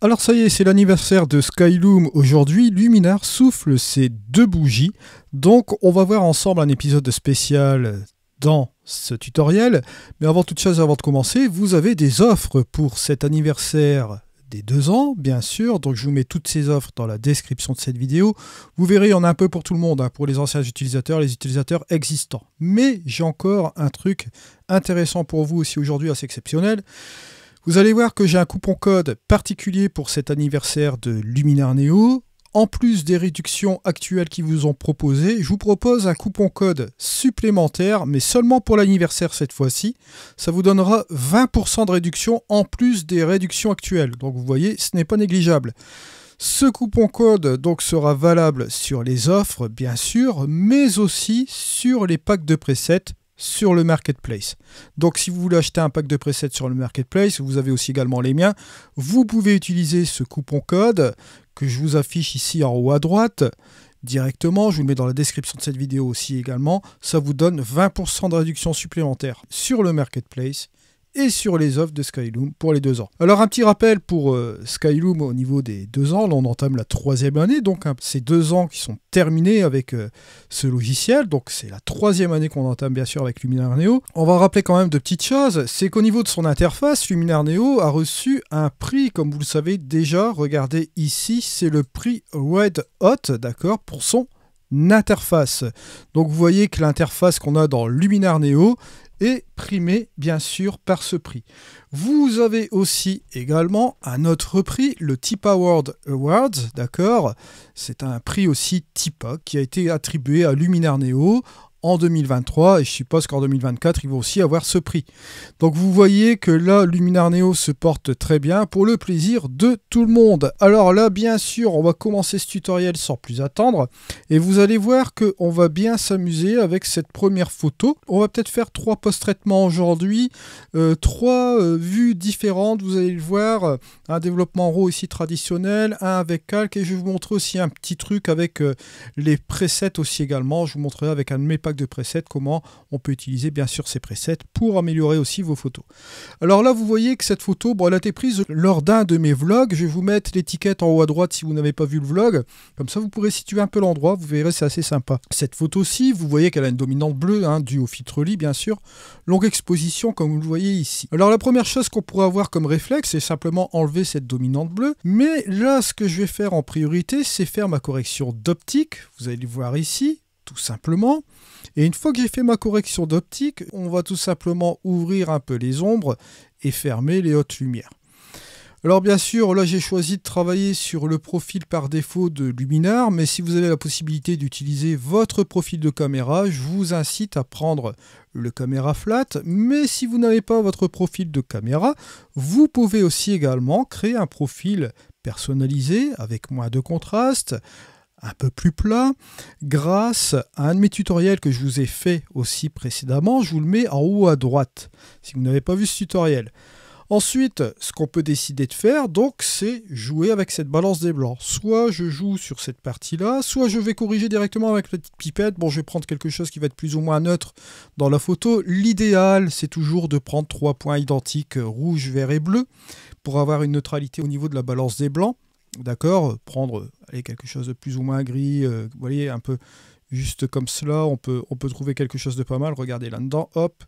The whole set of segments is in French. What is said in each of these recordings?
Alors ça y est, c'est l'anniversaire de Skyloom aujourd'hui. Luminar souffle ses 2 bougies. Donc on va voir ensemble un épisode spécial dans ce tutoriel. Mais avant toute chose, avant de commencer, vous avez des offres pour cet anniversaire des 2 ans, bien sûr. Donc je vous mets toutes ces offres dans la description de cette vidéo. Vous verrez, il y en a un peu pour tout le monde, hein, pour les anciens utilisateurs, les utilisateurs existants. Mais j'ai encore un truc intéressant pour vous aussi aujourd'hui, assez exceptionnel. Vous allez voir que j'ai un coupon code particulier pour cet anniversaire de Luminar Neo. En plus des réductions actuelles qui vous ont proposées, je vous propose un coupon code supplémentaire, mais seulement pour l'anniversaire cette fois-ci. Ça vous donnera 20% de réduction en plus des réductions actuelles. Donc vous voyez, ce n'est pas négligeable. Ce coupon code donc sera valable sur les offres, bien sûr, mais aussi sur les packs de presets sur le marketplace. Donc si vous voulez acheter un pack de presets sur le marketplace, vous avez aussi également les miens, vous pouvez utiliser ce coupon code que je vous affiche ici en haut à droite directement, je vous le mets dans la description de cette vidéo aussi également, ça vous donne 20% de réduction supplémentaire sur le marketplace et sur les offres de Skyloom pour les 2 ans. Alors un petit rappel pour Skyloom au niveau des 2 ans, là on entame la 3e année, donc hein, ces 2 ans qui sont terminés avec ce logiciel, donc c'est la 3e année qu'on entame bien sûr avec Luminar Neo. On va rappeler quand même de petites choses, c'est qu'au niveau de son interface, Luminar Neo a reçu un prix, comme vous le savez déjà, regardez ici, c'est le prix Red Hot, d'accord, pour son interface. Donc vous voyez que l'interface qu'on a dans Luminar Neo est primé bien sûr par ce prix. Vous avez aussi également un autre prix, le TIPA World Awards, d'accord. C'est un prix aussi TIPA qui a été attribué à Luminar Neo en 2023 et je suppose qu'en 2024 ils vont aussi avoir ce prix. Donc vous voyez que là Luminar Neo se porte très bien pour le plaisir de tout le monde. Alors là bien sûr on va commencer ce tutoriel sans plus attendre et vous allez voir qu'on va bien s'amuser avec cette première photo. On va peut-être faire 3 post-traitements aujourd'hui, 3 vues différentes, vous allez le voir, un développement RAW ici traditionnel, un avec calque et je vais vous montrer aussi un petit truc avec les presets aussi également. Je vous montrerai avec un de mes packs de presets comment on peut utiliser bien sûr ces presets pour améliorer aussi vos photos. Alors là vous voyez que cette photo, bon, elle a été prise lors d'un de mes vlogs, je vais vous mettre l'étiquette en haut à droite si vous n'avez pas vu le vlog, comme ça vous pourrez situer un peu l'endroit, vous verrez c'est assez sympa. Cette photo-ci, vous voyez qu'elle a une dominante bleue, hein, due au filtre lit bien sûr, longue exposition comme vous le voyez ici. Alors la première chose qu'on pourrait avoir comme réflexe, c'est simplement enlever cette dominante bleue, mais là ce que je vais faire en priorité, c'est faire ma correction d'optique, vous allez le voir ici, tout simplement. Et une fois que j'ai fait ma correction d'optique, on va tout simplement ouvrir un peu les ombres et fermer les hautes lumières. Alors bien sûr, là j'ai choisi de travailler sur le profil par défaut de Luminar, mais si vous avez la possibilité d'utiliser votre profil de caméra, je vous incite à prendre le caméra flat, mais si vous n'avez pas votre profil de caméra, vous pouvez aussi également créer un profil personnalisé avec moins de contraste, un peu plus plat, grâce à un de mes tutoriels que je vous ai fait aussi précédemment, je vous le mets en haut à droite, si vous n'avez pas vu ce tutoriel. Ensuite, ce qu'on peut décider de faire, donc, c'est jouer avec cette balance des blancs. Soit je joue sur cette partie-là, soit je vais corriger directement avec la petite pipette. Bon, je vais prendre quelque chose qui va être plus ou moins neutre dans la photo. L'idéal, c'est toujours de prendre 3 points identiques, rouge, vert et bleu, pour avoir une neutralité au niveau de la balance des blancs. D'accord, prendre allez, quelque chose de plus ou moins gris, vous voyez, un peu juste comme cela, on peut trouver quelque chose de pas mal, regardez là-dedans, hop,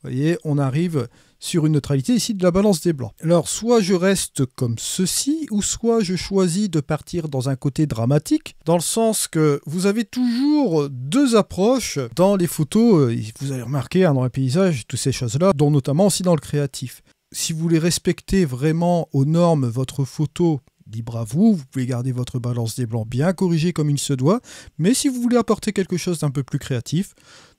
vous voyez, on arrive sur une neutralité ici de la balance des blancs. Alors, soit je reste comme ceci, ou soit je choisis de partir dans un côté dramatique, dans le sens que vous avez toujours 2 approches dans les photos, vous allez remarquer hein, dans les paysages, toutes ces choses-là, dont notamment aussi dans le créatif. Si vous voulez respecter vraiment aux normes votre photo, libre à vous, vous pouvez garder votre balance des blancs bien corrigée comme il se doit, mais si vous voulez apporter quelque chose d'un peu plus créatif,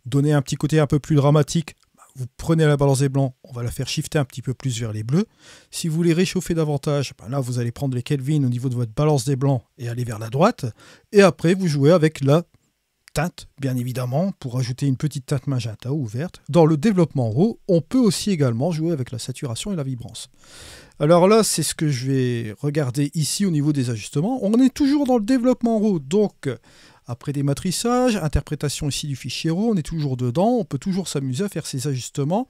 donner un petit côté un peu plus dramatique, vous prenez la balance des blancs, on va la faire shifter un petit peu plus vers les bleus. Si vous voulez réchauffer davantage, ben là vous allez prendre les Kelvin au niveau de votre balance des blancs et aller vers la droite, et après vous jouez avec la teinte, bien évidemment, pour ajouter une petite teinte magenta ou verte. Dans le développement RAW, on peut aussi également jouer avec la saturation et la vibrance. Alors là, c'est ce que je vais regarder ici au niveau des ajustements. On est toujours dans le développement RAW, donc après des matriçages, interprétation ici du fichier RAW, on est toujours dedans, on peut toujours s'amuser à faire ces ajustements,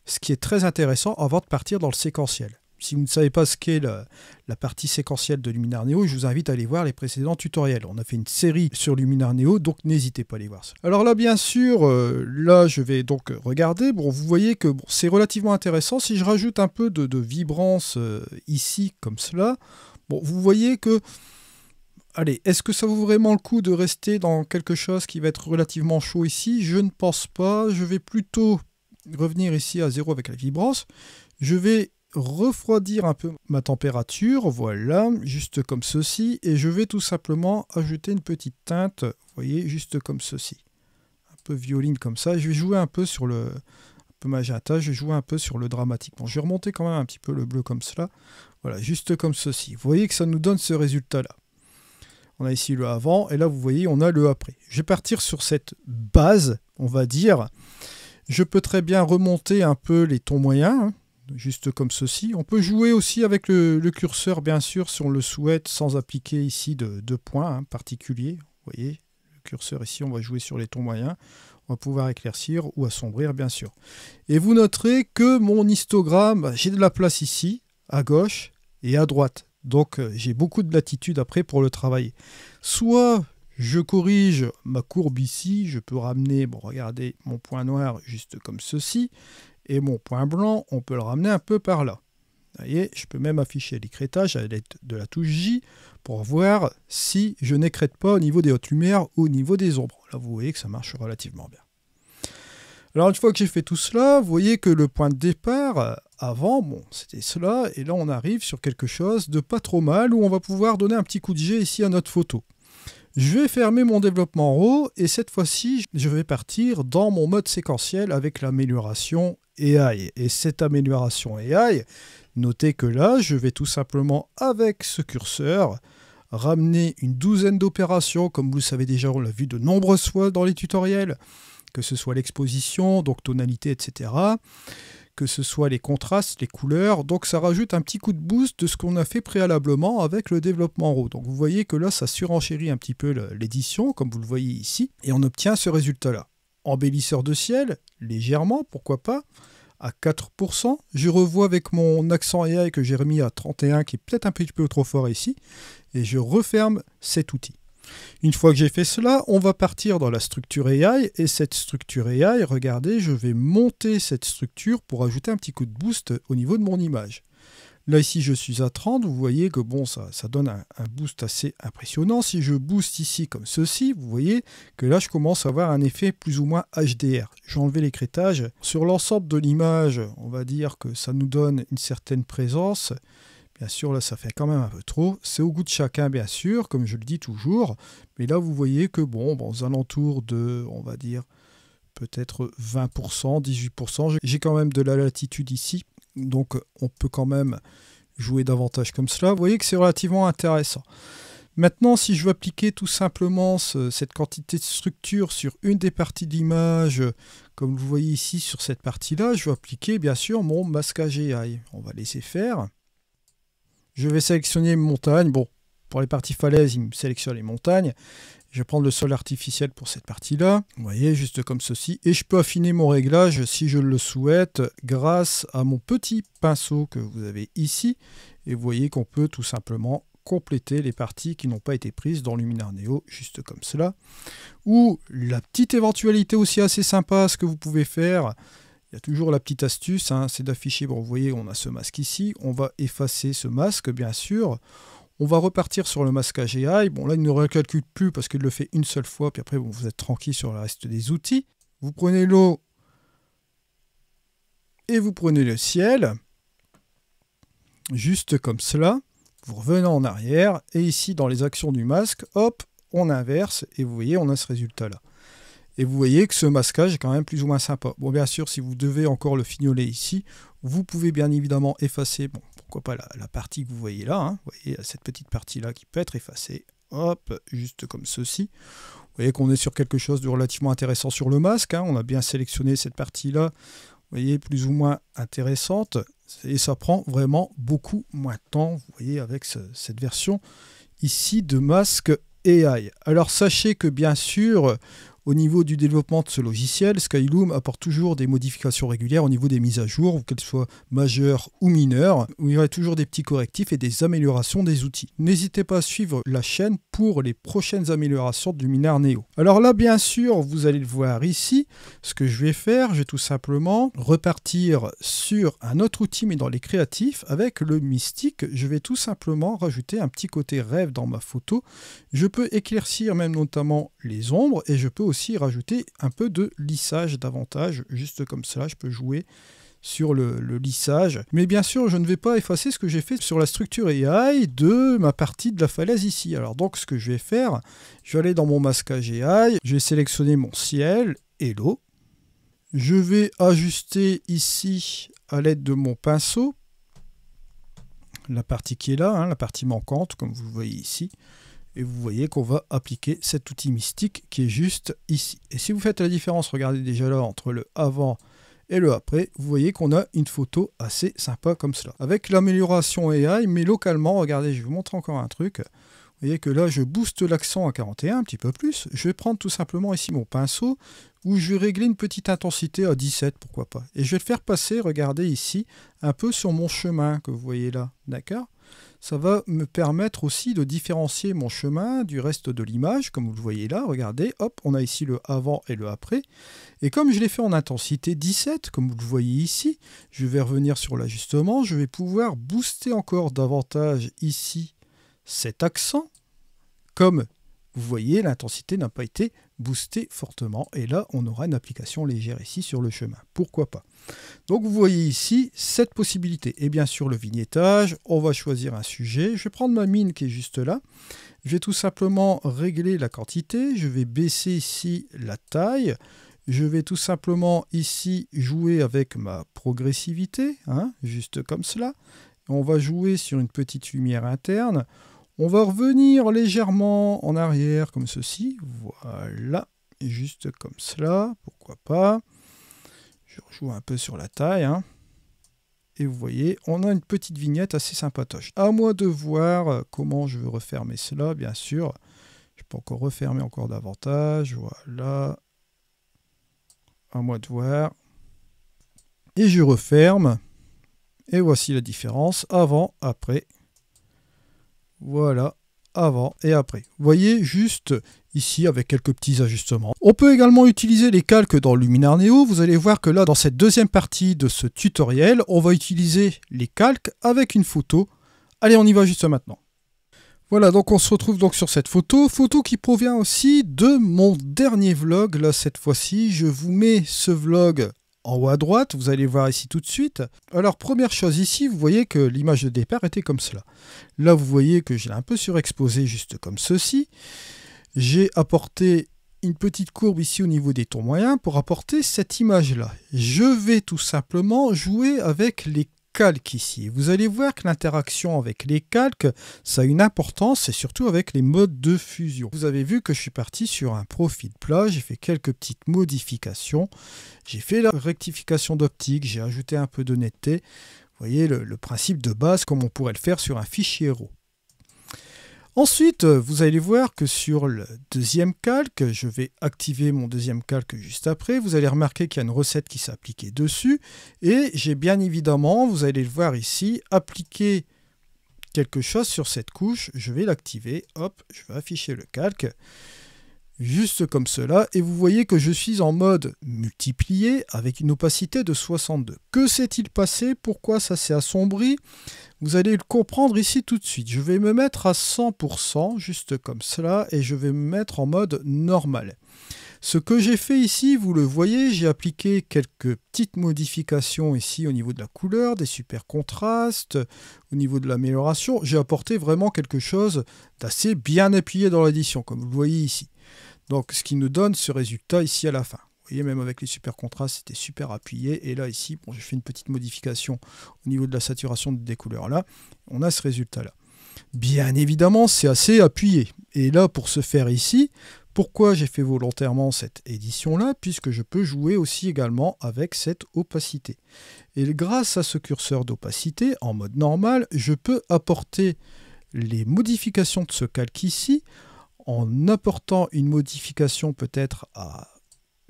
ce qui est très intéressant avant de partir dans le séquentiel. si vous ne savez pas ce qu'est la partie séquentielle de Luminar Neo, je vous invite à aller voir les précédents tutoriels. On a fait une série sur Luminar Neo, donc n'hésitez pas à aller voir ça. Alors là, bien sûr, là, je vais donc regarder. Bon, vous voyez que bon, c'est relativement intéressant. Si je rajoute un peu de vibrance ici, comme cela, bon, vous voyez que... Allez, est-ce que ça vaut vraiment le coup de rester dans quelque chose qui va être relativement chaud ici? Je ne pense pas. Je vais plutôt revenir ici à 0 avec la vibrance. Je vais refroidir un peu ma température, voilà, juste comme ceci, et je vais tout simplement ajouter une petite teinte, vous voyez, juste comme ceci, un peu violine comme ça. Je vais jouer un peu sur un peu magenta, je vais jouer un peu sur le dramatique. Bon, je vais remonter quand même un petit peu le bleu comme cela, voilà, juste comme ceci. Vous voyez que ça nous donne ce résultat-là. On a ici le avant, et là, vous voyez, on a le après. Je vais partir sur cette base, on va dire. Je peux très bien remonter un peu les tons moyens, hein, juste comme ceci. On peut jouer aussi avec le curseur, bien sûr, si on le souhaite, sans appliquer ici de points particuliers. Vous voyez, le curseur ici, on va jouer sur les tons moyens. On va pouvoir éclaircir ou assombrir, bien sûr. Et vous noterez que mon histogramme, j'ai de la place ici, à gauche et à droite. Donc, j'ai beaucoup de latitude après pour le travailler. Soit je corrige ma courbe ici, je peux ramener, bon, regardez, mon point noir juste comme ceci. Et mon point blanc, on peut le ramener un peu par là. Vous voyez, je peux même afficher l'écrêtage à l'aide de la touche J pour voir si je n'écrète pas au niveau des hautes lumières ou au niveau des ombres. Là, vous voyez que ça marche relativement bien. Alors, une fois que j'ai fait tout cela, vous voyez que le point de départ, avant, bon, c'était cela. Et là, on arrive sur quelque chose de pas trop mal où on va pouvoir donner un petit coup de jet ici à notre photo. Je vais fermer mon développement RAW et cette fois-ci, je vais partir dans mon mode séquentiel avec l'amélioration AI. Et cette amélioration AI, notez que là, je vais tout simplement, avec ce curseur, ramener une douzaine d'opérations. Comme vous le savez déjà, on l'a vu de nombreuses fois dans les tutoriels, que ce soit l'exposition, donc tonalité, etc., que ce soit les contrastes, les couleurs. Donc ça rajoute un petit coup de boost de ce qu'on a fait préalablement avec le développement RAW. Donc vous voyez que là, ça surenchérit un petit peu l'édition, comme vous le voyez ici, et on obtient ce résultat-là. Embellisseur de ciel, légèrement, pourquoi pas, à 4%. Je revois avec mon accent AI que j'ai remis à 31, qui est peut-être un petit peu trop fort ici, et je referme cet outil. Une fois que j'ai fait cela, on va partir dans la structure AI, et cette structure AI, regardez, je vais monter cette structure pour ajouter un petit coup de boost au niveau de mon image. Là ici je suis à 30, vous voyez que bon, ça donne un boost assez impressionnant. Si je booste ici comme ceci, vous voyez que là je commence à avoir un effet plus ou moins HDR. Je vais enlever l'écrêtage. Sur l'ensemble de l'image, on va dire que ça nous donne une certaine présence. Bien sûr, là, ça fait quand même un peu trop. C'est au goût de chacun, bien sûr, comme je le dis toujours. Mais là, vous voyez que, bon, aux alentours de, on va dire, peut-être 20%, 18%, j'ai quand même de la latitude ici. Donc, on peut quand même jouer davantage comme cela. Vous voyez que c'est relativement intéressant. Maintenant, si je veux appliquer tout simplement cette quantité de structure sur une des parties de l'image, comme vous voyez ici sur cette partie-là, je vais appliquer, bien sûr, mon masquage AI. On va laisser faire. Je vais sélectionner les montagnes. Bon, pour les parties falaises, il me sélectionne les montagnes. Je vais prendre le sol artificiel pour cette partie-là. Vous voyez, juste comme ceci. Et je peux affiner mon réglage si je le souhaite grâce à mon petit pinceau que vous avez ici. Et vous voyez qu'on peut tout simplement compléter les parties qui n'ont pas été prises dans Luminar Neo, juste comme cela. Ou la petite éventualité aussi assez sympa, ce que vous pouvez faire... Il y a toujours la petite astuce, hein, c'est d'afficher, bon, vous voyez, on a ce masque ici, on va effacer ce masque, bien sûr. On va repartir sur le masquage AI. Bon, là, il ne recalcule plus parce qu'il le fait une seule fois, puis après, bon, vous êtes tranquille sur le reste des outils. Vous prenez l'eau et vous prenez le ciel, juste comme cela. Vous revenez en arrière, et ici, dans les actions du masque, hop, on inverse, et vous voyez, on a ce résultat-là. Et vous voyez que ce masquage est quand même plus ou moins sympa. Bon, bien sûr, si vous devez encore le fignoler ici, vous pouvez bien évidemment effacer, bon, pourquoi pas la partie que vous voyez là, hein. Vous voyez cette petite partie-là qui peut être effacée. Hop, juste comme ceci. Vous voyez qu'on est sur quelque chose de relativement intéressant sur le masque, hein. On a bien sélectionné cette partie-là, vous voyez, plus ou moins intéressante. Et ça prend vraiment beaucoup moins de temps, vous voyez, avec cette version ici de masque AI. Alors, sachez que bien sûr... au niveau du développement de ce logiciel, Skyloom apporte toujours des modifications régulières au niveau des mises à jour, qu'elles soient majeures ou mineures, où il y aurait toujours des petits correctifs et des améliorations des outils. N'hésitez pas à suivre la chaîne pour les prochaines améliorations du Luminar Neo. Alors là, bien sûr, vous allez le voir ici, ce que je vais faire, je vais tout simplement repartir sur un autre outil, mais dans les créatifs, avec le Mystique. Je vais tout simplement rajouter un petit côté rêve dans ma photo. Je peux éclaircir même notamment les ombres, et je peux aussi rajouter un peu de lissage davantage, juste comme cela, je peux jouer sur le lissage. Mais bien sûr, je ne vais pas effacer ce que j'ai fait sur la structure AI de ma partie de la falaise ici. Alors donc, ce que je vais faire, je vais aller dans mon masquage AI, je vais sélectionner mon ciel et l'eau. Je vais ajuster ici à l'aide de mon pinceau la partie qui est là, la partie manquante, comme vous le voyez ici. Et vous voyez qu'on va appliquer cet outil mystique qui est juste ici. Et si vous faites la différence, regardez déjà là, entre le avant et le après, vous voyez qu'on a une photo assez sympa comme cela. Avec l'amélioration AI, mais localement, regardez, je vais vous montrer encore un truc. Vous voyez que là, je booste l'accent à 41, un petit peu plus. Je vais prendre tout simplement ici mon pinceau, où je vais régler une petite intensité à 17, pourquoi pas. Et je vais le faire passer, regardez ici, un peu sur mon chemin que vous voyez là, d'accord ? Ça va me permettre aussi de différencier mon chemin du reste de l'image, comme vous le voyez là, regardez, hop, on a ici le avant et le après. Et comme je l'ai fait en intensité 17, comme vous le voyez ici, je vais revenir sur l'ajustement, je vais pouvoir booster encore davantage ici cet accent. Comme vous voyez, l'intensité n'a pas été boostée fortement, et là, on aura une application légère ici sur le chemin. Pourquoi pas? Donc vous voyez ici cette possibilité. Et bien sûr le vignettage, on va choisir un sujet. Je vais prendre ma mine qui est juste là. Je vais tout simplement régler la quantité. Je vais baisser ici la taille. Je vais tout simplement ici jouer avec ma progressivité, juste comme cela. On va jouer sur une petite lumière interne. On va revenir légèrement en arrière comme ceci. Voilà, juste comme cela. Pourquoi pas? Je rejoue un peu sur la taille. Et vous voyez, on a une petite vignette assez sympatoche. À moi de voir comment je veux refermer cela, bien sûr. Je peux encore refermer encore davantage. Voilà. À moi de voir. Et je referme. Et voici la différence. Avant, après. Voilà. Avant et après. Vous voyez juste ici avec quelques petits ajustements. On peut également utiliser les calques dans Luminar Neo. Vous allez voir que là, dans cette deuxième partie de ce tutoriel, on va utiliser les calques avec une photo. Allez, on y va juste maintenant. Voilà, donc on se retrouve donc sur cette photo qui provient aussi de mon dernier vlog. Là, cette fois-ci, je vous mets ce vlog en haut à droite, vous allez voir ici tout de suite. Alors, première chose ici, vous voyez que l'image de départ était comme cela. Là, vous voyez que je l'ai un peu surexposé, juste comme ceci. J'ai apporté une petite courbe ici au niveau des tons moyens pour apporter cette image-là. Je vais tout simplement jouer avec les calques ici. Vous allez voir que l'interaction avec les calques, ça a une importance, et surtout avec les modes de fusion. Vous avez vu que je suis parti sur un profil plat, j'ai fait quelques petites modifications, j'ai fait la rectification d'optique, j'ai ajouté un peu de netteté. Vous voyez le principe de base comme on pourrait le faire sur un fichier RAW. Ensuite, vous allez voir que sur le deuxième calque, je vais activer mon deuxième calque juste après. Vous allez remarquer qu'il y a une recette qui s'est appliquée dessus. Et j'ai bien évidemment, vous allez le voir ici, appliqué quelque chose sur cette couche. Je vais l'activer. Hop, je vais afficher le calque. Juste comme cela. Et vous voyez que je suis en mode multiplié avec une opacité de 62. Que s'est-il passé? Pourquoi ça s'est assombri? Vous allez le comprendre ici tout de suite. Je vais me mettre à 100%, juste comme cela, et je vais me mettre en mode normal. Ce que j'ai fait ici, vous le voyez, j'ai appliqué quelques petites modifications ici au niveau de la couleur, des super contrastes, au niveau de l'amélioration. J'ai apporté vraiment quelque chose d'assez bien appuyé dans l'édition, comme vous le voyez ici. Donc, ce qui nous donne ce résultat ici à la fin. Vous voyez, même avec les super contrastes, c'était super appuyé. Et là, ici, bon, j'ai fait une petite modification au niveau de la saturation des couleurs là. On a ce résultat-là. Bien évidemment, c'est assez appuyé. Et là, pour ce faire ici, pourquoi j'ai fait volontairement cette édition-là? Puisque je peux jouer aussi également avec cette opacité. Et grâce à ce curseur d'opacité, en mode normal, je peux apporter les modifications de ce calque ici en apportant une modification peut-être à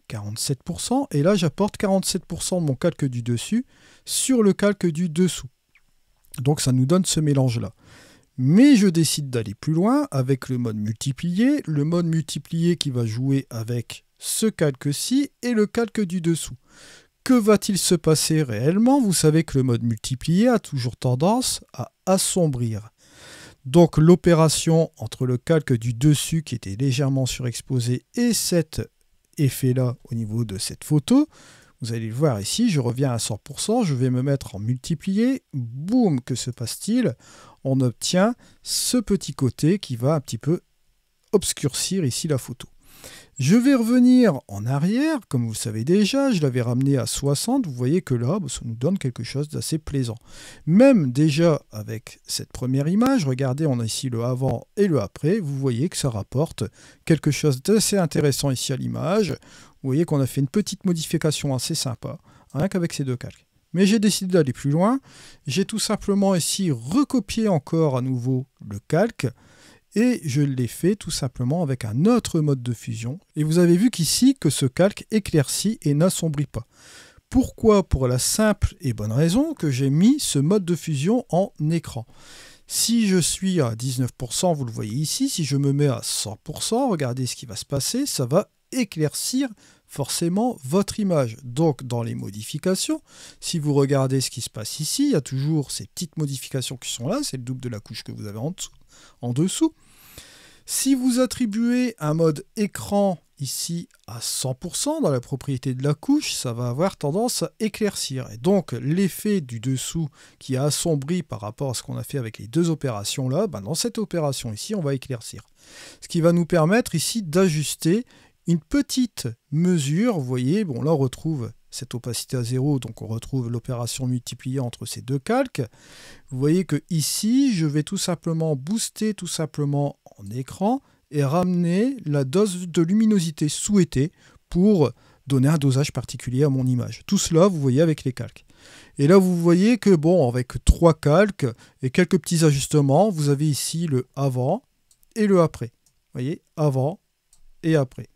47%, et là j'apporte 47% de mon calque du dessus sur le calque du dessous. Donc ça nous donne ce mélange-là. Mais je décide d'aller plus loin avec le mode multiplié qui va jouer avec ce calque-ci et le calque du dessous. Que va-t-il se passer réellement? Vous savez que le mode multiplié a toujours tendance à assombrir. Donc l'opération entre le calque du dessus qui était légèrement surexposé et cet effet-là au niveau de cette photo, vous allez le voir ici, je reviens à 100%, je vais me mettre en multiplié, boum, que se passe-t-il? On obtient ce petit côté qui va un petit peu obscurcir ici la photo. Je vais revenir en arrière, comme vous le savez déjà, je l'avais ramené à 60, vous voyez que là, ça nous donne quelque chose d'assez plaisant. Même déjà avec cette première image, regardez, on a ici le avant et le après, vous voyez que ça rapporte quelque chose d'assez intéressant ici à l'image. Vous voyez qu'on a fait une petite modification assez sympa, rien qu'avec ces deux calques. Mais j'ai décidé d'aller plus loin, j'ai tout simplement ici recopié encore à nouveau le calque, et je l'ai fait tout simplement avec un autre mode de fusion. Et vous avez vu qu'ici, que ce calque éclaircit et n'assombrit pas. Pourquoi? Pour la simple et bonne raison que j'ai mis ce mode de fusion en écran. Si je suis à 19%, vous le voyez ici, si je me mets à 100%, regardez ce qui va se passer, ça va éclaircir forcément votre image. Donc dans les modifications, si vous regardez ce qui se passe ici, il y a toujours ces petites modifications qui sont là, c'est le double de la couche que vous avez en dessous. Si vous attribuez un mode écran ici à 100% dans la propriété de la couche, ça va avoir tendance à éclaircir. Et donc l'effet du dessous qui a assombri par rapport à ce qu'on a fait avec les deux opérations là, dans cette opération ici, on va éclaircir. Ce qui va nous permettre ici d'ajuster une petite mesure. Vous voyez, bon là on retrouve cette opacité à 0, donc on retrouve l'opération multipliée entre ces deux calques. Vous voyez que ici, je vais tout simplement booster tout simplement en écran et ramener la dose de luminosité souhaitée pour donner un dosage particulier à mon image. Tout cela, vous voyez avec les calques. Et là, vous voyez que, bon, avec 3 calques et quelques petits ajustements, vous avez ici le avant et le après. Vous voyez, avant et après.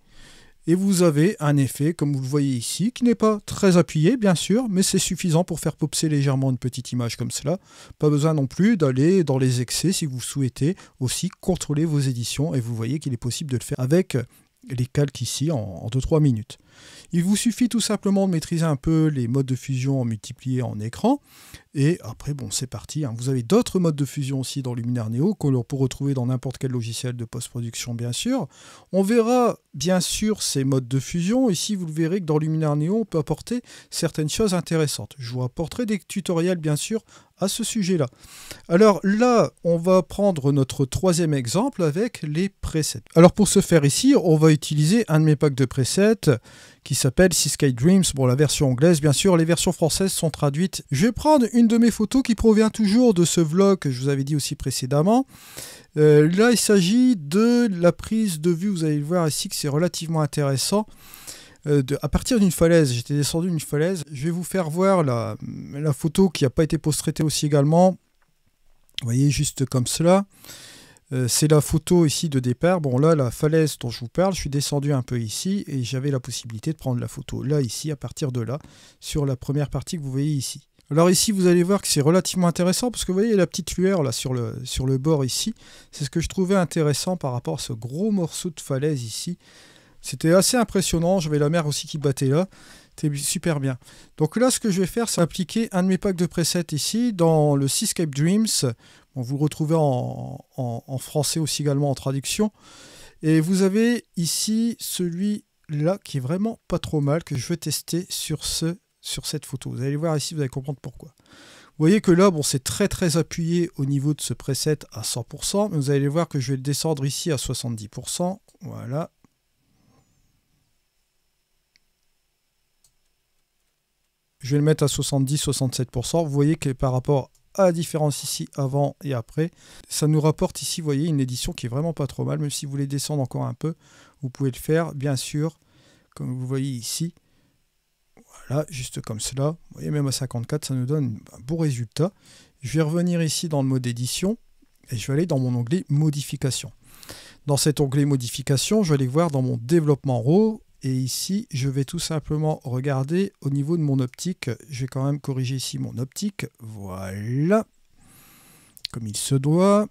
Et vous avez un effet, comme vous le voyez ici, qui n'est pas très appuyé, bien sûr, mais c'est suffisant pour faire popser légèrement une petite image comme cela. Pas besoin non plus d'aller dans les excès si vous souhaitez aussi contrôler vos éditions. Et vous voyez qu'il est possible de le faire avec les calques ici en 2-3 minutes. Il vous suffit tout simplement de maîtriser un peu les modes de fusion en multiplié en écran. Et après, bon, c'est parti. Vous avez d'autres modes de fusion aussi dans Luminaire Neo qu'on peut retrouver dans n'importe quel logiciel de post-production, bien sûr. On verra bien sûr ces modes de fusion. Ici, vous verrez que dans Luminaire Neo, on peut apporter certaines choses intéressantes. Je vous apporterai des tutoriels, bien sûr, à ce sujet-là. Alors là, on va prendre notre troisième exemple avec les presets. Alors pour ce faire ici, on va utiliser un de mes packs de presets qui s'appelle Seascape Dreams. Bon, la version anglaise, bien sûr, les versions françaises sont traduites. Je vais prendre une de mes photos qui provient toujours de ce vlog que je vous avais dit aussi précédemment. Là, il s'agit de la prise de vue. Vous allez le voir ici que c'est relativement intéressant. À partir d'une falaise, j'étais descendu d'une falaise. Je vais vous faire voir la photo qui n'a pas été post-traitée aussi également. Vous voyez, juste comme cela. C'est la photo ici de départ. Bon là, la falaise dont je vous parle, je suis descendu un peu ici et j'avais la possibilité de prendre la photo là, ici, à partir de là, sur la première partie que vous voyez ici. Alors ici, vous allez voir que c'est relativement intéressant parce que vous voyez la petite lueur là sur le bord ici. C'est ce que je trouvais intéressant par rapport à ce gros morceau de falaise ici. C'était assez impressionnant. J'avais la mer aussi qui battait là. C'était super bien. Donc là, ce que je vais faire, c'est appliquer un de mes packs de presets ici dans le Seascape Dreams. Bon, vous le retrouvez en français aussi également en traduction. Et vous avez ici celui-là qui est vraiment pas trop mal, que je vais tester sur cette photo. Vous allez voir ici, vous allez comprendre pourquoi. Vous voyez que là, bon, c'est très très appuyé au niveau de ce preset à 100%. Mais vous allez voir que je vais le descendre ici à 70%. Voilà. Je vais le mettre à 70-67%. Vous voyez que par rapport à la différence ici avant et après, ça nous rapporte ici, vous voyez, une édition qui est vraiment pas trop mal. Même si vous voulez descendre encore un peu, vous pouvez le faire, bien sûr, comme vous voyez ici. Voilà, juste comme cela. Vous voyez, même à 54, ça nous donne un beau résultat. Je vais revenir ici dans le mode édition et je vais aller dans mon onglet modification. Dans cet onglet modification, je vais aller voir dans mon développement RAW. Et ici, je vais tout simplement regarder au niveau de mon optique. Je vais quand même corriger ici mon optique. Voilà. Comme il se doit.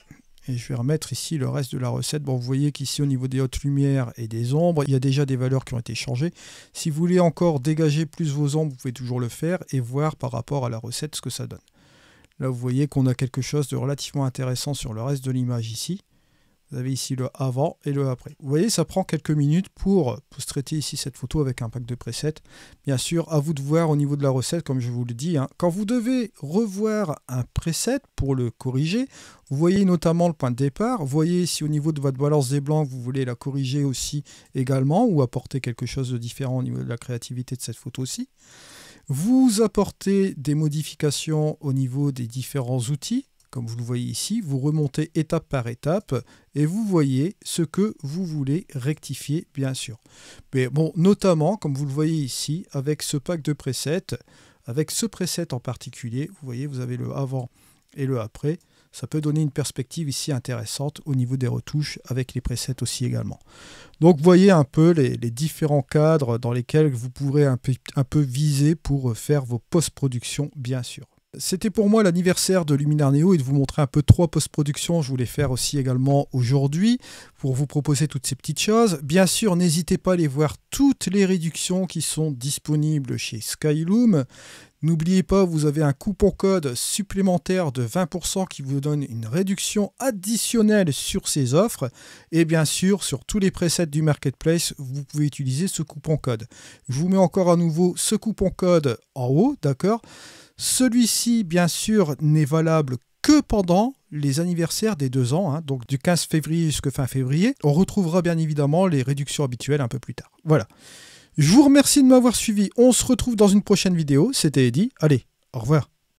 Et je vais remettre ici le reste de la recette. Bon, vous voyez qu'ici, au niveau des hautes lumières et des ombres, il y a déjà des valeurs qui ont été changées. Si vous voulez encore dégager plus vos ombres, vous pouvez toujours le faire et voir par rapport à la recette ce que ça donne. Là, vous voyez qu'on a quelque chose de relativement intéressant sur le reste de l'image ici. Vous avez ici le avant et le après. Vous voyez, ça prend quelques minutes pour traiter ici cette photo avec un pack de presets. Bien sûr, à vous de voir au niveau de la recette, comme je vous le dis. Quand vous devez revoir un preset pour le corriger, vous voyez notamment le point de départ. Vous voyez si au niveau de votre balance des blancs, vous voulez la corriger aussi également ou apporter quelque chose de différent au niveau de la créativité de cette photo aussi. Vous apportez des modifications au niveau des différents outils. Comme vous le voyez ici, vous remontez étape par étape et vous voyez ce que vous voulez rectifier, bien sûr. Mais bon, notamment, comme vous le voyez ici, avec ce pack de presets, avec ce preset en particulier, vous voyez, vous avez le avant et le après. Ça peut donner une perspective ici intéressante au niveau des retouches avec les presets aussi également. Donc, vous voyez un peu les différents cadres dans lesquels vous pourrez un peu viser pour faire vos post-productions, bien sûr. C'était pour moi l'anniversaire de Luminar Neo et de vous montrer un peu 3 post-productions. Je voulais faire aussi également aujourd'hui pour vous proposer toutes ces petites choses. Bien sûr, n'hésitez pas à aller voir toutes les réductions qui sont disponibles chez Skyloom. N'oubliez pas, vous avez un coupon code supplémentaire de 20% qui vous donne une réduction additionnelle sur ces offres. Et bien sûr, sur tous les presets du Marketplace, vous pouvez utiliser ce coupon code. Je vous mets encore à nouveau ce coupon code en haut, d'accord ? Celui-ci, bien sûr, n'est valable que pendant les anniversaires des 2 ans, donc du 15 février jusqu'à fin février. On retrouvera bien évidemment les réductions habituelles un peu plus tard. Voilà. Je vous remercie de m'avoir suivi. On se retrouve dans une prochaine vidéo. C'était Eddy. Allez, au revoir.